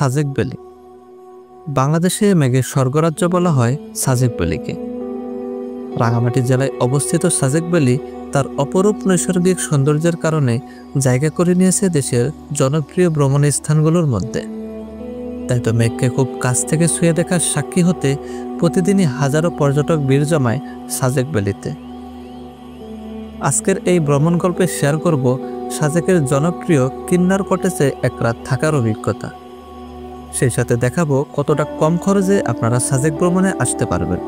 Sajek valley. বাংলাদেশে মেঘের স্বর্গরাজ্য বলা হয় সাজেক ভ্যালিকে। রাঙামাটি জেলায় অবস্থিত সাজেক ভ্যালি তার অপরূপ নৈসর্গিক সৌন্দর্যের কারণে জায়গা করে নিয়েছে দেশের জনপ্রিয় ভ্রমণের স্থানগুলোর মধ্যে। তাই তো মেঘকে খুব কাছ থেকে ছুঁয়ে দেখার সাক্ষী হতে প্রতিদিনই হাজারো পর্যটক ভিড় জমায় সাজেক ভ্যালিতে। আজকের এই ভ্রমণ গল্পে শেয়ার করব সাজেকের জনপ্রিয় কিন্নার কটেজে এক রাত থাকার অভিজ্ঞতা। সেই সাথে দেখাবো কতটা কম খরচে আপনারা সাজেক ভ্রমণে আসতে পারবেন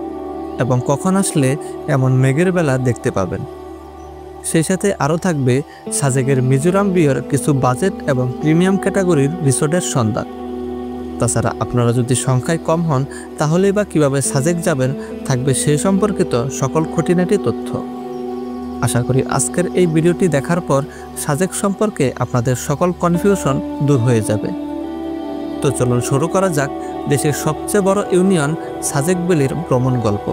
এবং কখন আসলে এমন মেঘের বেলা দেখতে পাবেন। সেই সাথে আরও থাকবে সাজেকের মিজোরাম বিয়ের কিছু বাজেট এবং প্রিমিয়াম ক্যাটাগরির রিসোর্টের সন্ধান। তাছাড়া আপনারা যদি সংখ্যায় কম হন তাহলেই বা কীভাবে সাজেক যাবেন থাকবে সেই সম্পর্কিত সকল খুঁটিনাটি তথ্য। আশা করি আজকের এই ভিডিওটি দেখার পর সাজেক সম্পর্কে আপনাদের সকল কনফিউশন দূর হয়ে যাবে। তো চলুন শুরু করা যাক দেশের সবচেয়ে বড় ইউনিয়ন সাজেক ভ্যালির ভ্রমণ গল্প।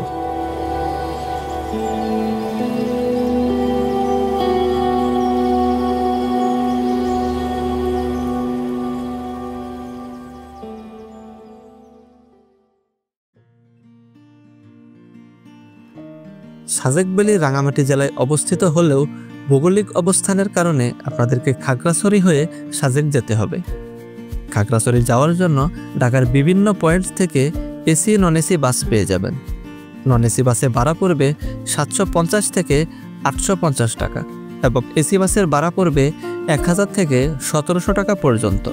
সাজেক ভ্যালি রাঙামাটি জেলায় অবস্থিত হলেও ভৌগোলিক অবস্থানের কারণে আপনাদেরকে খাগড়াছড়ি হয়ে সাজেক যেতে হবে। খাগড়াছড়ি যাওয়ার জন্য ঢাকার বিভিন্ন পয়েন্ট থেকে এসি নন এসি বাস পেয়ে যাবেন। নন এসি বাসে ভাড়া পড়বে 750 থেকে 850 টাকা এবং এসি বাসের ভাড়া পড়বে 1000 থেকে 1700 টাকা পর্যন্ত।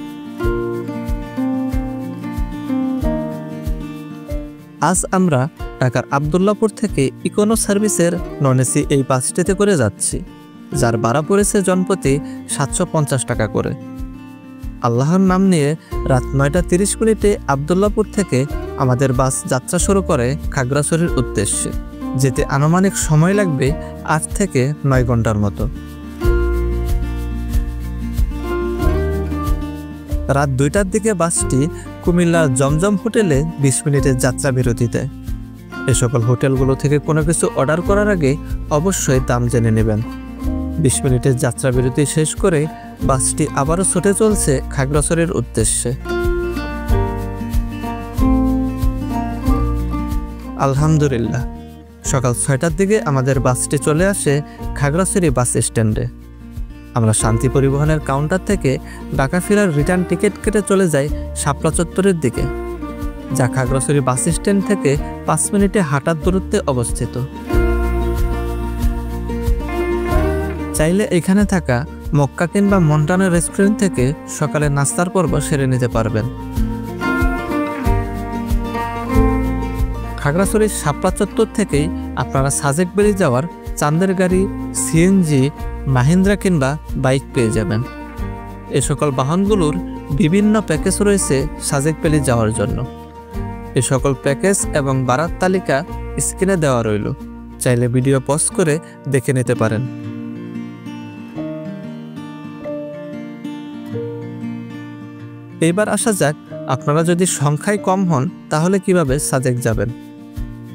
আজ আমরা ঢাকার আবদুল্লাপুর থেকে ইকোনো সার্ভিসের নন এসি এই বাসটিতে করে যাচ্ছি, যার ভাড়া পড়েছে জনপ্রতি 750 টাকা করে। আল্লাহর নাম নিয়ে রাত 9:30 আবদুল্লাপুর থেকে আমাদের বাস যাত্রা শুরু করে খাগড়াছড়ির উদ্দেশ্যে। যেতে আনুমানিক সময় লাগবে 8 থেকে 9 ঘন্টার মতো। রাত 2টার দিকে বাসটি কুমিল্লার জমজম হোটেলে 20 মিনিটের যাত্রা বিরতি দেয়। এ সকল হোটেলগুলো থেকে কোনো কিছু অর্ডার করার আগে অবশ্যই দাম জেনে নেবেন। 20 মিনিটের যাত্রা বিরতি শেষ করে বাসটি আবারও ছুটে চলছে খাগড়াছড়ির উদ্দেশ্যে। আলহামদুলিল্লাহ, সকাল 6টার দিকে আমাদের বাসটি চলে আসে খাগড়াছড়ি বাস স্ট্যান্ডে। আমরা শান্তি পরিবহনের কাউন্টার থেকে ঢাকা ফেরার রিটার্ন টিকিট কেটে চলে যাই শাপলা চত্বরের দিকে, যা খাগড়াছড়ি বাস স্ট্যান্ড থেকে 5 মিনিটে হাঁটার দূরত্বে অবস্থিত। চাইলে এখানে থাকা মক্কা কিংবা মন্টানা রেস্টুরেন্ট থেকে সকালে নাস্তার পর্ব সেরে নিতে পারবেন। খাগড়াছড়ির শাপলা চত্বর থেকেই আপনারা সাজেক ভ্যালি যাওয়ার চাঁদের গাড়ি, সিএনজি, মাহিন্দ্রা কিংবা বাইক পেয়ে যাবেন। এ সকল বাহনগুলোর বিভিন্ন প্যাকেজ রয়েছে সাজেক ভ্যালি যাওয়ার জন্য। এ সকল প্যাকেজ এবং ভাড়ার তালিকা স্ক্রিনে দেওয়া রইল, চাইলে ভিডিও পজ করে দেখে নিতে পারেন। এবার আসা যাক, আপনারা যদি সংখ্যায় কম হন তাহলে কিভাবে সাজেক যাবেন।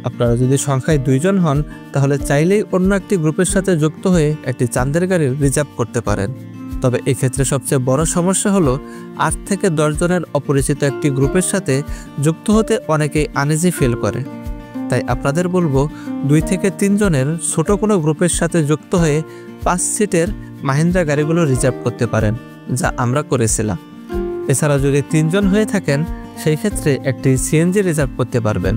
আপনারা যদি সংখ্যায় 2 জন হন তাহলে চাইলেই অন্য একটি গ্রুপের সাথে যুক্ত হয়ে একটি চাঁদের গাড়ি রিজার্ভ করতে পারেন। তবে এক্ষেত্রে সবচেয়ে বড় সমস্যা হলো 8 থেকে 10 জনের অপরিচিত একটি গ্রুপের সাথে যুক্ত হতে অনেকেই আনইজি ফিল করে। তাই আপনাদের বলবো 2 থেকে 3 জনের ছোট কোনো গ্রুপের সাথে যুক্ত হয়ে 5 সিটের মাহিন্দ্রা গাড়িগুলো রিজার্ভ করতে পারেন, যা আমরা করেছিলাম। এছাড়া যদি 3 জন হয়ে থাকেন সেই ক্ষেত্রে একটি সিএনজি রিজার্ভ করতে পারবেন।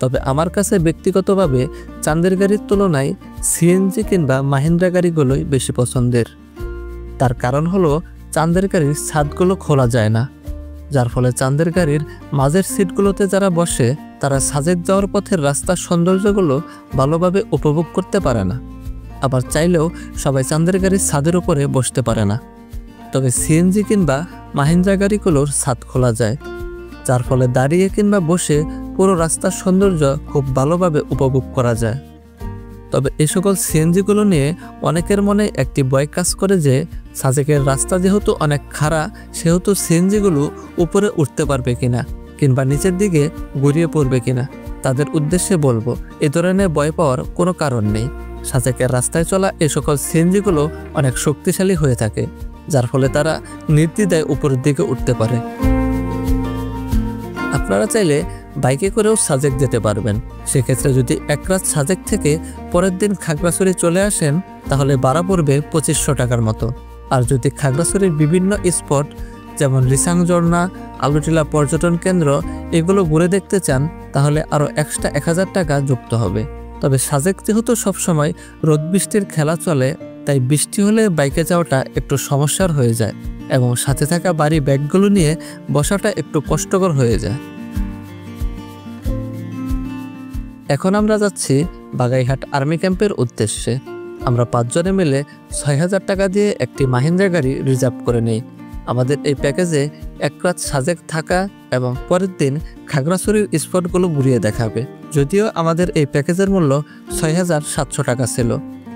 তবে আমার কাছে ব্যক্তিগতভাবে চাঁদের গাড়ির তুলনায় সিএনজি কিংবা মাহিন্দ্রা গাড়িগুলোই বেশি পছন্দের। তার কারণ হলো চাঁদের গাড়ির ছাদগুলো খোলা যায় না, যার ফলে চাঁদের গাড়ির মাঝের সিটগুলোতে যারা বসে তারা সাজেক যাওয়ার পথের রাস্তার সৌন্দর্যগুলো ভালোভাবে উপভোগ করতে পারে না। আবার চাইলেও সবাই চাঁদের গাড়ির ছাদের উপরে বসতে পারে না। তবে সিএনজি কিংবা মাহিন্দ্রা গাড়িগুলোর ছাদ খোলা যায়, যার ফলে দাঁড়িয়ে কিংবা বসে পুরো রাস্তার সৌন্দর্য খুব ভালোভাবে উপভোগ করা যায়। তবে এই সকল সিএনজিগুলো নিয়ে অনেকের মনে একটি ভয় কাজ করে যে সাজেকের রাস্তা যেহেতু অনেক খাড়া, সেহেতু সিএনজিগুলো উপরে উঠতে পারবে কিনা কিংবা নিচের দিকে গড়িয়ে পড়বে কিনা। তাদের উদ্দেশ্যে বলবো, এ ধরনের ভয় পাওয়ার কোনো কারণ নেই। সাজেকের রাস্তায় চলা এ সকল সিএনজিগুলো অনেক শক্তিশালী হয়ে থাকে, যার ফলে তারা নির্দ্বিধায় উপরের দিকে উঠতে পারে। আপনারা চাইলে বাইকে করেও সাজেক যেতে পারবেন। সেক্ষেত্রে যদি এক রাত সাজেক থেকে পরের দিন খাগড়াছড়ি চলে আসেন তাহলে ভাড়া পড়বে 2500 টাকার মতো। আর যদি খাগড়াছড়ির বিভিন্ন স্পট যেমন রিসাং ঝর্ণা, আলুটিলা পর্যটন কেন্দ্র এগুলো ঘুরে দেখতে চান তাহলে আরও এক্সট্রা 1000 টাকা যুক্ত হবে। তবে সাজেক যেহেতু সবসময় রোদ বৃষ্টির খেলা চলে, তাই বৃষ্টি হলে বাইকে যাওয়াটা একটু সমস্যার হয়ে যায় এবং সাথে থাকা ভারী ব্যাগগুলো নিয়ে বসাটা একটু কষ্টকর হয়ে যায়। এখন আমরা যাচ্ছি বাগাইহাট আর্মি ক্যাম্পের উদ্দেশ্যে। আমরা 5 জনে মিলে 6000 টাকা দিয়ে একটি মাহিন্দ্রা গাড়ি রিজার্ভ করে নিই। আমাদের এই প্যাকেজে এক রাত সাজেক থাকা এবং পরের দিন খাগড়াছড়ির স্পটগুলো ঘুরিয়ে দেখাবে। যদিও আমাদের এই প্যাকেজের মূল্য 6700 টাকা ছিল,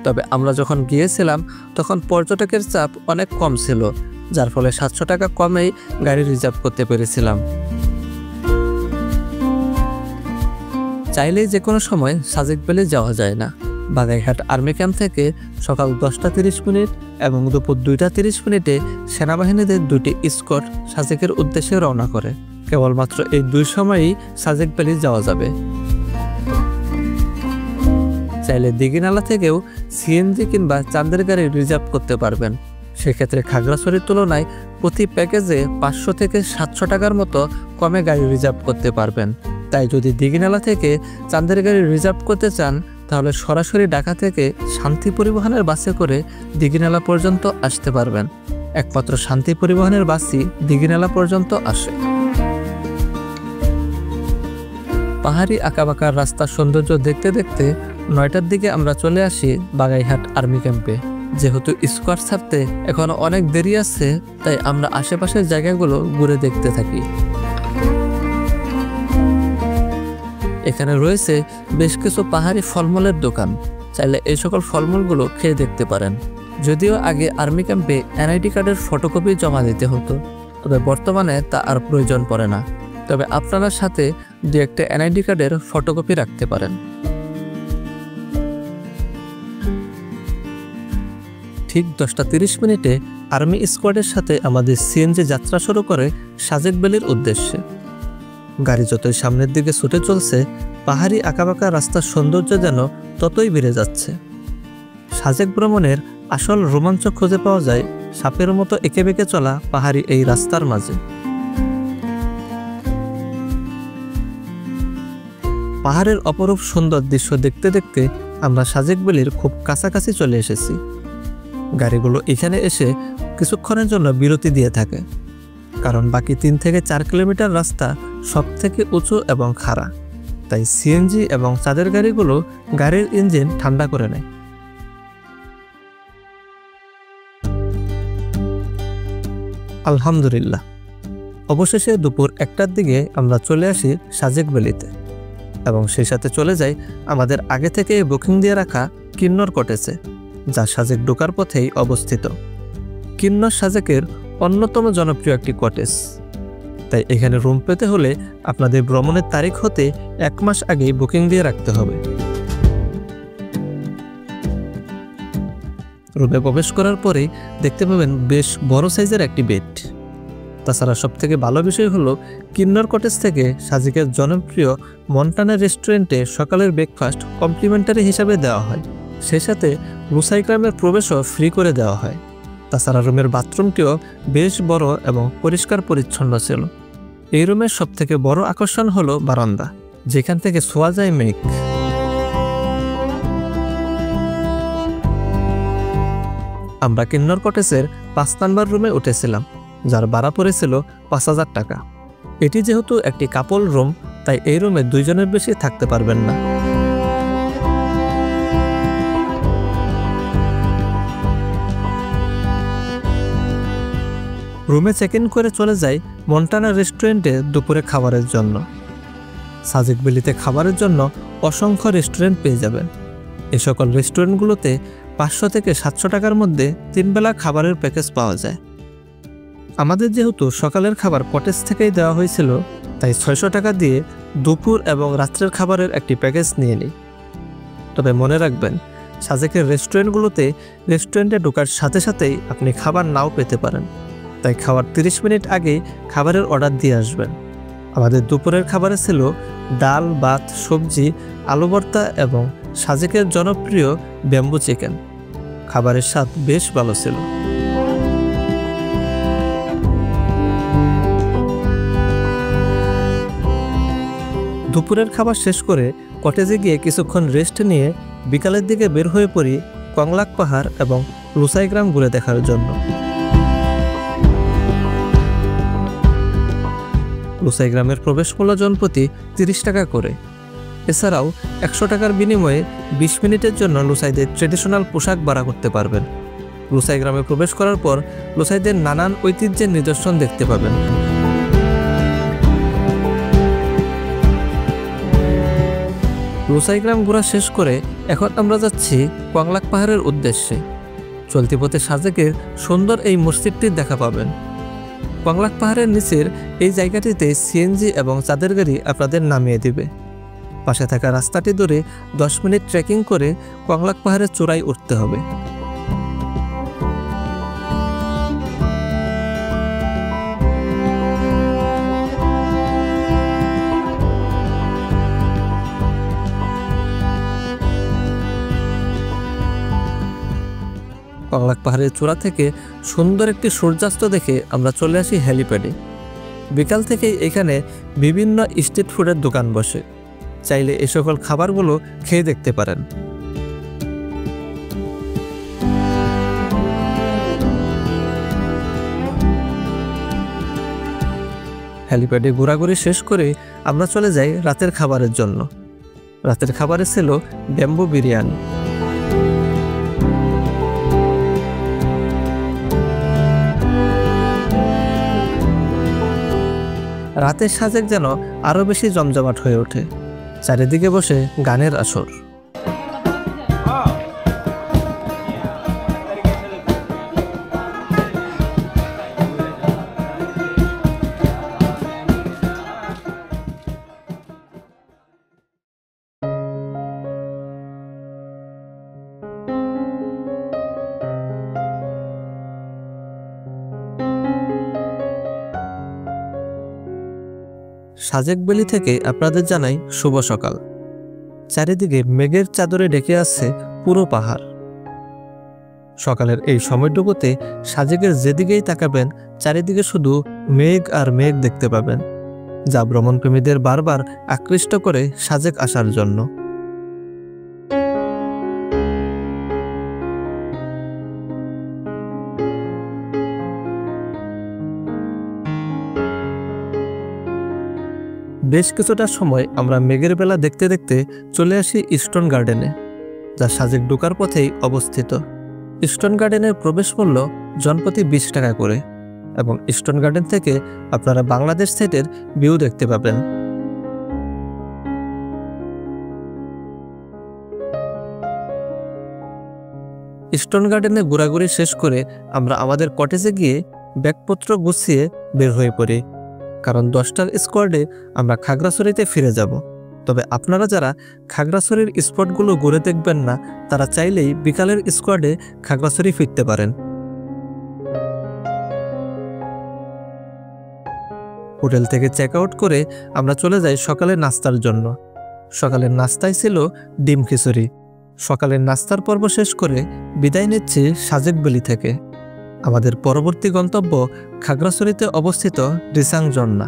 তবে আমরা যখন গিয়েছিলাম তখন পর্যটকের চাপ অনেক কম ছিল, যার ফলে 700 টাকা কমেই গাড়ি রিজার্ভ করতে পেরেছিলাম। চাইলেই যে কোনো সময় সাজেক ভ্যালি যাওয়া যায় না। বাগাইহাট আর্মি ক্যাম্প থেকে সকাল 10টা 30 মিনিট এবং দুপুর 2টা 30 মিনিটে সেনাবাহিনীদের 2টি স্কট সাজেকের উদ্দেশ্যে রওনা করে। কেবলমাত্র এই 2 সময়ই সাজেক ভ্যালি যাওয়া যাবে। চাইলে দিঘিনালা থেকেও সিএনজি কিংবা চাঁদের গাড়ি রিজার্ভ করতে পারবেন। সেক্ষেত্রে খাগড়াছড়ির তুলনায় প্রতি প্যাকেজে 500 থেকে 700 টাকার মতো কমে গাড়ি রিজার্ভ করতে পারবেন। তাই যদি দিঘিনালা থেকে চাঁদের গাড়ি রিজার্ভ করতে চান তাহলে সরাসরি ঢাকা থেকে শান্তি পরিবহনের বাসে করে দিঘিনালা পর্যন্ত আসতে পারবেন। একমাত্র শান্তি পরিবহনের বাসই দিঘিনালা পর্যন্ত আসে। পাহাড়ি আঁকাবাঁকা রাস্তার সৌন্দর্য দেখতে দেখতে 9টার দিকে আমরা চলে আসি বাগাইহাট আর্মি ক্যাম্পে। যেহেতু স্কোয়াড ছাড়তে এখনো অনেক দেরি আছে, তাই আমরা আশেপাশের জায়গাগুলো ঘুরে দেখতে থাকি। এখানে রয়েছে বেশ কিছু পাহাড়ি ফলমূলের দোকান, চাইলে এই সকল ফলমূলগুলো খেয়ে দেখতে পারেন। যদিও আগে আর্মি ক্যাম্পে এনআইডি কার্ডের ফটোকপি জমা দিতে হতো, তবে বর্তমানে তা আর প্রয়োজন পড়ে না। তবে আপনারা সাথে 2-1টা এনআইডি কার্ডের ফটোকপি রাখতে পারেন। ঠিক 10টা 30 মিনিটে আর্মি স্কোয়াডের সাথে আমাদের সিএনজি যাত্রা শুরু করে সাজেক ভ্যালির উদ্দেশ্যে। গাড়ি যতই সামনের দিকে ছুটে চলছে, পাহাড়ি আঁকাবাঁকা রাস্তার সৌন্দর্য যেন ততই বেড়ে যাচ্ছে। সাজেক ভ্রমণের আসল রোমাঞ্চ খুঁজে পাওয়া যায় সাপের মতো এঁকে বেঁকে চলা পাহাড়ি এই রাস্তার মাঝে। পাহাড়ের অপরূপ সুন্দর দৃশ্য দেখতে দেখতে আমরা সাজেক ভ্যালির খুব কাছাকাছি চলে এসেছি। গাড়িগুলো এখানে এসে কিছুক্ষণের জন্য বিরতি দিয়ে থাকে, কারণ বাকি 3 থেকে 4 কিলোমিটার রাস্তা সব থেকে উঁচু এবং খাড়া। তাই সিএনজি এবং চাঁদের গাড়িগুলো গাড়ির ইঞ্জিন ঠান্ডা করে নেয়। আলহামদুলিল্লাহ, অবশেষে দুপুর 1টার দিকে আমরা চলে আসি সাজেক ভ্যালিতে এবং সেই সাথে চলে যাই আমাদের আগে থেকে বুকিং দিয়ে রাখা কিন্নর কটেজে, যা সাজেক ঢোকার পথেই অবস্থিত। কিন্নর সাজেকের অন্যতম জনপ্রিয় একটি কটেজ, তাই এখানে রুম পেতে হলে আপনাদের ভ্রমণের তারিখ হতে 1 মাস আগেই বুকিং দিয়ে রাখতে হবে। রুমে প্রবেশ করার পরেই দেখতে পাবেন বেশ বড় সাইজের একটি বেড। তাছাড়া সবথেকে ভালো বিষয় হলো কিন্নর কটেজ থেকে সাজেকের জনপ্রিয় মন্টানা রেস্টুরেন্টে সকালের ব্রেকফাস্ট কমপ্লিমেন্টারি হিসাবে দেওয়া হয়। সেই সাথে রুসাইগ্রামের প্রবেশও ফ্রি করে দেওয়া হয়। তাছাড়া রুমের বাথরুমটিও বেশ বড় এবং পরিষ্কার পরিচ্ছন্ন ছিল। এই রুমের সবথেকে বড় আকর্ষণ হলো বারান্দা, যেখান থেকে ছোঁয়া যায় মেঘ। আমরা কিন্নর কটেজের 5 নম্বর রুমে উঠেছিলাম, যার ভাড়া পড়েছিল 5000 টাকা। এটি যেহেতু একটি কাপল রুম, তাই এই রুমে 2 জনের বেশি থাকতে পারবেন না। রুমে চেক ইন করে চলে যাই মন্টানা রেস্টুরেন্টে দুপুরে খাবারের জন্য। সাজেক ভ্যালিতে খাবারের জন্য অসংখ্য রেস্টুরেন্ট পেয়ে যাবেন। এই সকল রেস্টুরেন্টগুলোতে 500 থেকে 700 টাকার মধ্যে 3 বেলা খাবারের প্যাকেজ পাওয়া যায়। আমাদের যেহেতু সকালের খাবার কটেজ থেকেই দেওয়া হয়েছিল, তাই 600 টাকা দিয়ে দুপুর এবং রাত্রের খাবারের একটি প্যাকেজ নিয়ে নিই। তবে মনে রাখবেন, সাজেকের রেস্টুরেন্টে ঢোকার সাথে সাথেই আপনি খাবার নাও পেতে পারেন, তাই খাওয়ার 30 মিনিট আগেই খাবারের অর্ডার দিয়ে আসবেন। আমাদের দুপুরের খাবারে ছিল ডাল, ভাত, সবজি, আলু ভর্তা এবং সাজেকের জনপ্রিয় ব্যাম্বু চিকেন। খাবারের স্বাদ বেশ ভালো ছিল। দুপুরের খাবার শেষ করে কটেজে গিয়ে কিছুক্ষণ রেস্ট নিয়ে বিকালের দিকে বের হয়ে পড়ি কংলাক পাহাড় এবং লুসাই গ্রাম ঘুরে দেখার জন্য। লুসাই গ্রামের প্রবেশ মূল্য জনপ্রতি 30 টাকা করে। এছাড়াও 100 টাকার বিনিময়ে 20 মিনিটের জন্য লুসাইদের ট্রেডিশনাল পোশাক ভাড়া করতে পারবেন। লুসাই গ্রামে প্রবেশ করার পর লুসাইদের নানান ঐতিহ্যের নিদর্শন দেখতে পাবেন। লুসাই গ্রাম ঘোরা শেষ করে এখন আমরা যাচ্ছি কংলাক পাহাড়ের উদ্দেশ্যে। চলতি পথে সাজেকের সুন্দর এই মসজিদটির দেখা পাবেন। কংলাক পাহাড়ের নিচের এই জায়গাটিতে সিএনজি এবং চাঁদের গাড়ি আপনাদের নামিয়ে দিবে। পাশে থাকা রাস্তাটি ধরে 10 মিনিট ট্রেকিং করে কংলাক পাহাড়ের চূড়ায় উঠতে হবে। কংলাক পাহাড়ের চূড়া থেকে সুন্দর একটি সূর্যাস্ত দেখে আমরা চলে আসি হেলিপ্যাডে। বিকাল থেকেই এখানে বিভিন্ন স্ট্রিট ফুডের দোকান বসে, চাইলে এই সকল খাবারগুলো খেয়ে দেখতে পারেন। হেলিপ্যাডে ঘোরাঘুরি শেষ করে আমরা চলে যাই রাতের খাবারের জন্য। রাতের খাবারে ছিল ব্যাম্বু বিরিয়ানি। রাতের সাজেক যেন আরো বেশি জমজমাট হয়ে ওঠে। চারিদিকে বসে গানের আসর। সাজেক ভ্যালি থেকে আপনাদের জানাই শুভ সকাল। চারিদিকে মেঘের চাদরে ঢেকে আছে পুরো পাহাড়। সকালের এই সময়টুকুতে সাজেকের যেদিকেই তাকাবেন চারিদিকে শুধু মেঘ আর মেঘ দেখতে পাবেন, যা ভ্রমণপ্রেমীদের বারবার আকৃষ্ট করে সাজেক আসার জন্য। বেশ কিছুটা সময় আমরা মেঘের বেলা দেখতে দেখতে চলে আসি ইস্টন গার্ডেনে, যা সাজেক ঢোকার পথেই অবস্থিত। ইস্টন গার্ডেনের প্রবেশ মূল্য জনপ্রতি 20 টাকা করে এবং ইস্টন গার্ডেন থেকে আপনারা বাংলাদেশ সাইটের ভিউ দেখতে পাবেন। ইস্টন গার্ডেনে ঘোরাঘুরি শেষ করে আমরা আমাদের কটেজে গিয়ে ব্যাগপত্র গুছিয়ে বের হয়ে পড়ি, কারণ 10টার স্কোয়াডে আমরা খাগড়াছড়িতে ফিরে যাব। তবে আপনারা যারা খাগড়াছড়ির স্পটগুলো ঘুরে দেখবেন না, তারা চাইলেই বিকালের স্কোয়াডে খাগড়াছড়ি ফিরতে পারেন। হোটেল থেকে চেক আউট করে আমরা চলে যাই সকালের নাস্তার জন্য। সকালের নাস্তায় ছিল ডিম খিচুড়ি। সকালের নাস্তার পর্ব শেষ করে বিদায় নিচ্ছি সাজেক ভ্যালি থেকে। আমাদের পরবর্তী গন্তব্য খাগড়াছড়িতে অবস্থিত রিসাং ঝর্ণা।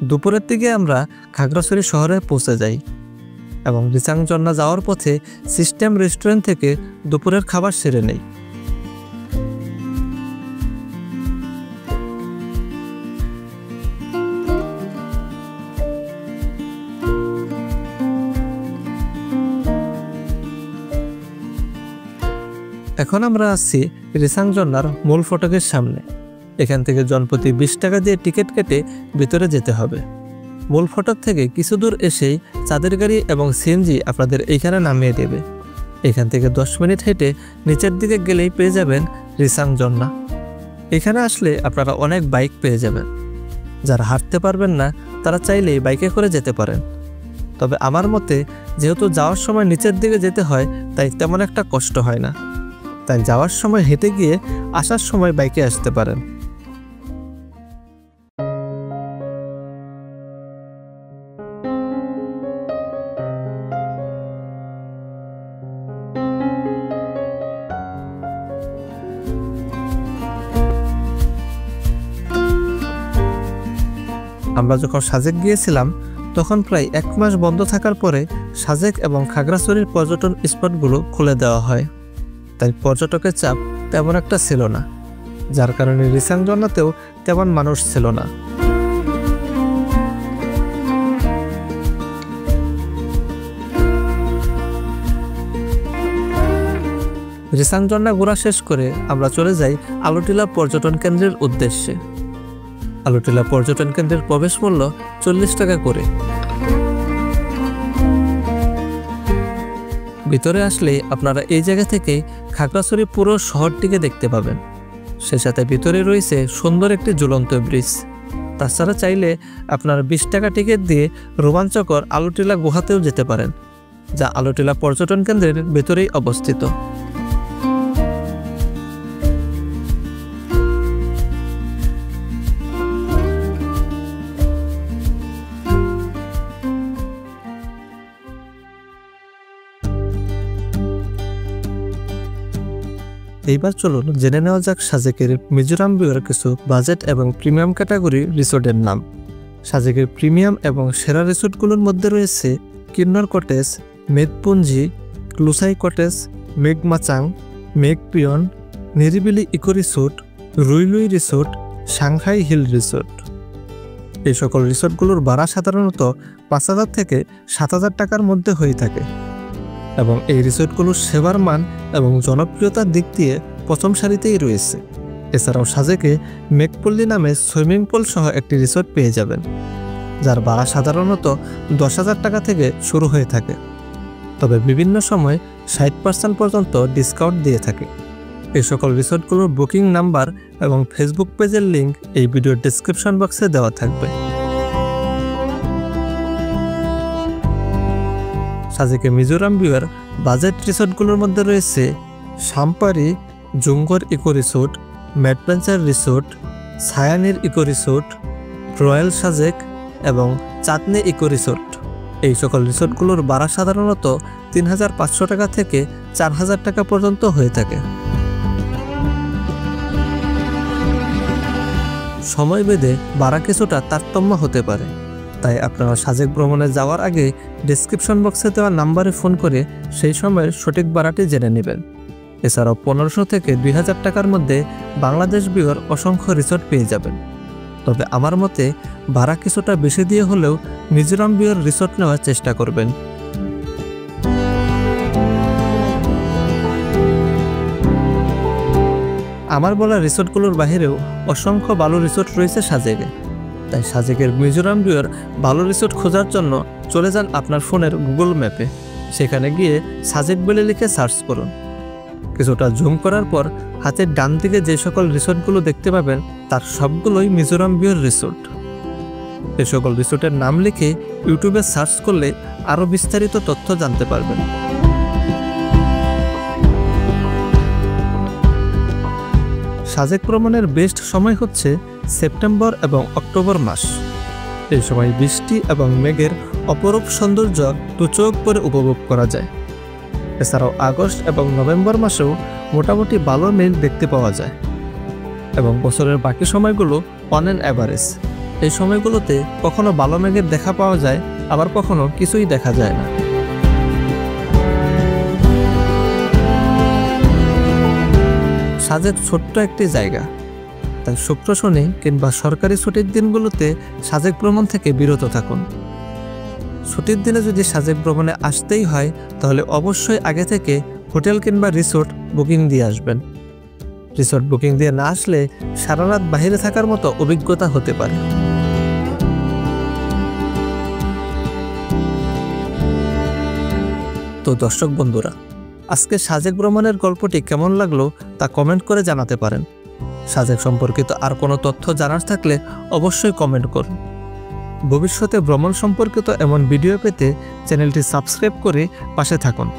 দুপুরের দিকে আমরা খাগড়াছড়ি শহরে পৌঁছে যাই এবং রিসাং ঝর্ণা যাওয়ার পথে সিস্টেম রেস্টুরেন্ট থেকে দুপুরের খাবার সেরে নেই। এখন আমরা আসছি রিসাং ঝর্ণার মূল ফটকের সামনে। এখান থেকে জনপ্রতি 20 টাকা দিয়ে টিকিট কেটে ভিতরে যেতে হবে। মূল ফটক থেকে কিছু দূর এসেই চাঁদের গাড়ি এবং সিএনজি আপনাদের এইখানে নামিয়ে দেবে। এখান থেকে 10 মিনিট হেঁটে নিচের দিকে গেলেই পেয়ে যাবেন রিসাং ঝর্ণা। এখানে আসলে আপনারা অনেক বাইক পেয়ে যাবেন। যারা হাঁটতে পারবেন না তারা চাইলেই বাইকে করে যেতে পারেন। তবে আমার মতে যেহেতু যাওয়ার সময় নিচের দিকে যেতে হয় তাই তেমন একটা কষ্ট হয় না, তাই যাওয়ার সময় হেঁটে গিয়ে আসার সময় বাইকে আসতে পারেন। আমরা যখন সাজেক গিয়েছিলাম তখন প্রায় 1 মাস বন্ধ থাকার পরে সাজেক এবং খাগড়াছড়ির পর্যটন স্পটগুলো খুলে দেওয়া হয়, তাই পর্যটকের চাপ তেমন একটা ছিল না, যার কারণে রিসাং ঝর্ণাতেও তেমন মানুষ ছিল না। রিসাং ঝর্ণা ঘোরা শেষ করে আমরা চলে যাই আলুটিলা পর্যটন কেন্দ্রের উদ্দেশ্যে। আলুটিলা পর্যটন কেন্দ্রের প্রবেশ মূল্য 40 টাকা করে। ভিতরে আসলেই আপনারা এই জায়গা থেকে খাগড়াছড়ি পুরো শহরটিকে দেখতে পাবেন। সে সাথে ভিতরে রয়েছে সুন্দর একটি ঝুলন্ত ব্রিজ। তাছাড়া চাইলে আপনারা 20 টাকা টিকিট দিয়ে রোমাঞ্চকর আলুটিলা গুহাতেও যেতে পারেন, যা আলুটিলা পর্যটন কেন্দ্রের ভেতরেই অবস্থিত। এইবার চলুন জেনে নেওয়া যাক সাজেকের মিজোরাম ভিউয়ের কিছু বাজেট এবং প্রিমিয়াম ক্যাটাগরি রিসোর্টের নাম। সাজেকের প্রিমিয়াম এবং সেরা রিসোর্টগুলোর মধ্যে রয়েছে কিন্নর কটেজ, মেঘপুঞ্জি, ক্লুসাই কটেজ, মেঘমাচাং, Meghpiyon, Niribili eco resort, Ruilui resort, Shanghai hill resort. এই সকল রিসোর্টগুলোর ভাড়া সাধারণত 5,000 থেকে 7,000 টাকার মধ্যে হয়ে থাকে এবং এই রিসোর্টগুলোর সেবার মান এবং জনপ্রিয়তার দিক দিয়ে প্রথম সারিতেই রয়েছে। এছাড়াও সাজেকে মেঘপল্লী নামে সুইমিং পুল সহ একটি রিসোর্ট পেয়ে যাবেন, যার ভাড়া সাধারণত 10,000 টাকা থেকে শুরু হয়ে থাকে, তবে বিভিন্ন সময় 60% পর্যন্ত ডিসকাউন্ট দিয়ে থাকে। এই সকল রিসোর্টগুলোর বুকিং নাম্বার এবং ফেসবুক পেজের লিঙ্ক এই ভিডিওর ডেসক্রিপশন বক্সে দেওয়া থাকবে। সাজেকে মিজোরাম ভিউয়ের বাজেট রিসোর্টগুলোর মধ্যে রয়েছে Sampari Jungor eco resort, Madventure resort, ছায়ানির ইকো রিসোর্ট, রয়্যাল সাজেক এবং চাঁদনি ইকো রিসোর্ট। এই সকল রিসোর্টগুলোর ভাড়া সাধারণত 3,500 টাকা থেকে 4,000 টাকা পর্যন্ত হয়ে থাকে। সময় ভেদে ভাড়া কিছুটা তারতম্য হতে পারে, তাই আপনারা সাজেক ভ্রমণে যাওয়ার আগে ডেসক্রিপশন বক্সে দেওয়া নাম্বারে ফোন করে সেই সময়ের সঠিক ভাড়াটি জেনে নেবেন। এছাড়াও 1500 থেকে 2,000 টাকার মধ্যে বাংলাদেশ ভিউয়ের অসংখ্য রিসোর্ট পেয়ে যাবেন। তবে আমার মতে ভাড়া কিছুটা বেশি দিয়ে হলেও মিজোরাম ভিউয়ের রিসোর্ট নেওয়ার চেষ্টা করবেন। আমার বলা রিসোর্টগুলোর বাইরেও অসংখ্য ভালো রিসোর্ট রয়েছে সাজেকে, তাই সাজেকের মিজোরাম ভিউয়ের ভালো রিসোর্ট খোঁজার জন্য চলে যান আপনার ফোনের গুগল ম্যাপে। সেখানে গিয়ে সাজেক বলে লিখে সার্চ করুন। কিছুটা জুম করার পর হাতের ডান দিকে যে সকল রিসোর্টগুলো দেখতে পাবেন তার সবগুলোই মিজোরাম ভিউয়ের রিসোর্ট। এই সকল রিসোর্টের নাম লিখে ইউটিউবে সার্চ করলে আরও বিস্তারিত তথ্য জানতে পারবেন। সাজেক ভ্রমণের বেস্ট সময় হচ্ছে সেপ্টেম্বর এবং অক্টোবর মাস। এই সময় বৃষ্টি এবং মেঘের অপরূপ সৌন্দর্য দুচোখ করে উপভোগ করা যায়। এছাড়াও আগস্ট এবং নভেম্বর মাসেও মোটামুটি ভালো মেঘ দেখতে পাওয়া যায় এবং বছরের বাকি সময়গুলো অন অ্যান অ্যাভারেজ। এই সময়গুলোতে কখনো ভালো মেঘের দেখা পাওয়া যায়, আবার কখনো কিছুই দেখা যায় না। সাজেক ছোট্ট একটি জায়গা, তাই শুক্র শনি কিংবা সরকারি ছুটির দিনগুলোতে সাজেক ভ্রমণ থেকে বিরত থাকুন। ছুটির দিনে যদি সাজেক ভ্রমণে আসতেই হয় তাহলে অবশ্যই আগে থেকে হোটেল কিংবা রিসোর্ট বুকিং দিয়ে আসবেন। রিসোর্ট বুকিং দিয়ে না আসলে সারা রাত বাইরে থাকার মতো অভিজ্ঞতা হতে পারে। তো দর্শক বন্ধুরা, আজকে সাজেক ভ্রমণের গল্পটি কেমন লাগলো তা কমেন্ট করে জানাতে পারেন। সাজেক সম্পর্কিত আর কোনো তথ্য জানার থাকলে অবশ্যই কমেন্ট করুন। ভবিষ্যতে ভ্রমণ সম্পর্কিত এমন ভিডিও পেতে চ্যানেলটি সাবস্ক্রাইব করে পাশে থাকুন।